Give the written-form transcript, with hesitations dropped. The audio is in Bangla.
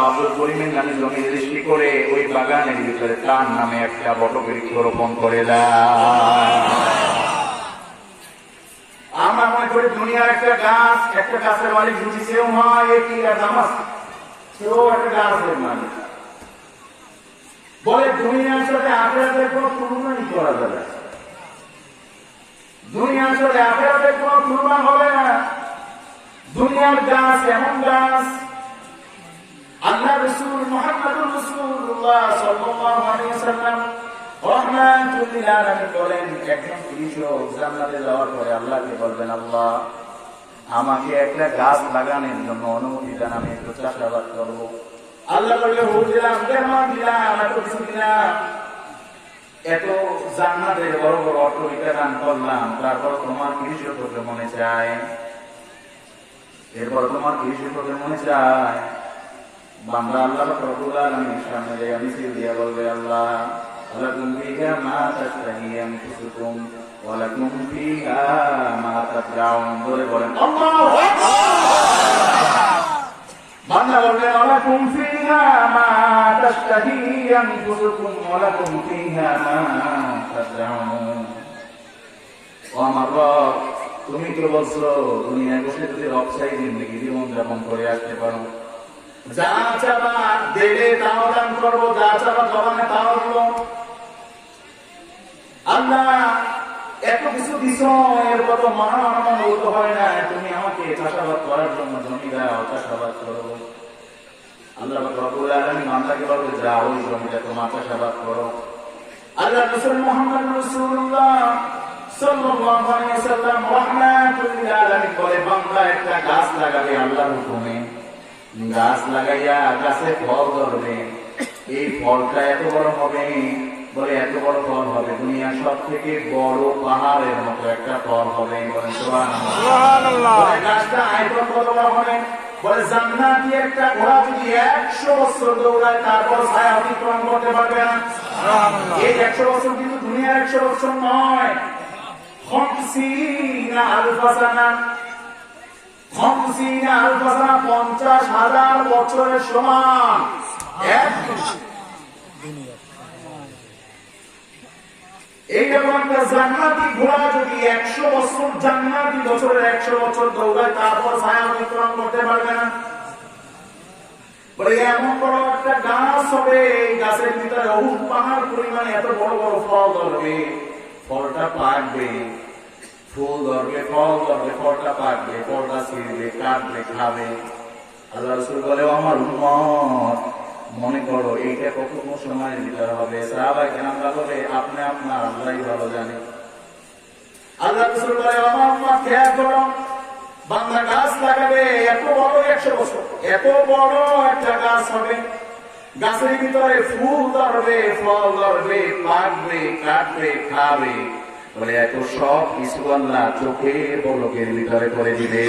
আব্দুল করিমের নামে জমি সৃষ্টি করে ওই বাগানের ভিতরে তার নামে একটা বটবৃক্ষ রোপণ করে দেয়। আমরা মনে করি দুনিয়ার একটা গাছ, একটা গাছের মালিক যদি সেও হয় একই দামাস, সেও একটা গাছের মালিক। বলে দুনিয়ার সাথে আখেরাতের কোনো তুলনাই করা যাবে না, দুনিয়ার সাথে আখেরাতের কোনো তুলনা হবে না। দুনিয়ার গাছ এমন গাছ, আল্লাহ রাসূল মুহাম্মদুর রাসূলুল্লাহ সাল্লাল্লাহু আলাইহি ওয়াসাল্লাম রাহমাতুল লিল আলামিন বলেন, একজন কৃষক জান্নাতে যাওয়ার পরে আল্লাহকে বলবেন, আল্লাহ আমাকে একটা গাছ লাগানোর জন্য অনুমতি দেন, আমি একটু চাষাবাদ করব। আল্লাহ বললেন, হুজুর দিলাম, কেমন দিলাম, এত কিছু দিলাম, এত জান্নাতের বড় বড় অট্টালিকা দান করলাম, তারপর তোমার কৃষক হতে মনে চায়, এরপর তোমার কৃষক হতে মনে চায়। বান্দা আল্লাহ রব্বুল আলামিনের সামনে যায় মিছিল দিয়া বলবে, আল্লাহ লাকুম ফিহা মা তাশতাহি আনফুসুকুম ওয়া লাকুম ফিহা মা তাদউন। বলে বলেন আল্লাহু আকবার। বান্দা বলবে, লাকুম ফিহা মা তাশতাহি আনফুসুকুম ওয়া লাকুম ফিহা মা তাদউন। ও আমার রব, তুমি তো বলছো দুনিয়ায় বসে যদি রবসায়ী জিন্দেগি জীবন যাপন করে আসতে পারো, যা চাবা দেবে তাও দান করবো, যা চাবা জবানে তাও দিব। আল্লাহ এত কিছু দিছ, এরপর তো মনোনীত হয় না, তুমি আমাকে চাষাবাদ করার জন্য জমি দাও, চাষাবাদ করো। আল্লাহ রব্বুল আলামিন বান্দাকে বলবে, যা ওই জমিটা তোমার চাষাবাদ করো। আল্লাহ রাসূল মুহাম্মদ রাসূলুল্লাহ সাল্লাল্লাহু আলাইহি ওয়াসাল্লাম রাহমাতুল লিল আলামিন বলে, বান্দা একটা গাছ লাগাবে আল্লাহর হুকুমে, গাছ লাগাইয়া গাছে ফল ধরবে, এই ফলটা এত বড় হবে, বলে এত বড় ফল হবে দুনিয়ার সব থেকে বড় পাহাড়ের মতো একটা ফল হবে। বলেন সুবহানাল্লাহ। বলে গাছটা আয়তন কত বড় হবে, বলে জান্নাতি একটা ঘোড়া যদি 100 বছর দৌড়ায় তারপর ছায়া অতিক্রম করতে পারবে না। সুবহানাল্লাহ। এই 100 বছর কিন্তু দুনিয়ার 100 বছর নয়, 50,000 বছরের সমান। এইরকম একটা জান্নাতি ঘোড়া যদি 100 বছর জান্নাতি বছরের 100 বছর দৌড়ায় তারপর ছায়া অতিক্রম করতে পারবে না। বলে এমন বড় একটা গাছ হবে, এই গাছের ভিতরে অহুত পাহাড় পরিমাণে এত বড় বড় ফল ধরবে, ফলটা পাকবে, ফুল ধরবে, ফল ধরবে, ফলটা পাকবে, ফলটা ছিঁড়বে, কাটবে, খাবে। আল্লাহ রাসূল বলে, আমার উম্মত মনে করো এইটা কতক্ষণ সময়ের ভিতরে হবে। সাহাবায়ে কেরামরা বলে, আপনি আপনার আল্লাহই ভালো জানে। আল্লাহ রাসূল বলে, আমার উম্মত খেয়াল করো, বান্দা গাছ লাগাবে, এত বড় 100 বছর, এত বড় একটা গাছ হবে, গাছের ভিতরে ফুল ধরবে, ফল ধরবে, পাকবে, কাটবে, খাবে। বলে এত সব কিছু আল্লাহ চোখের পলকের ভিতরে করে দিবে।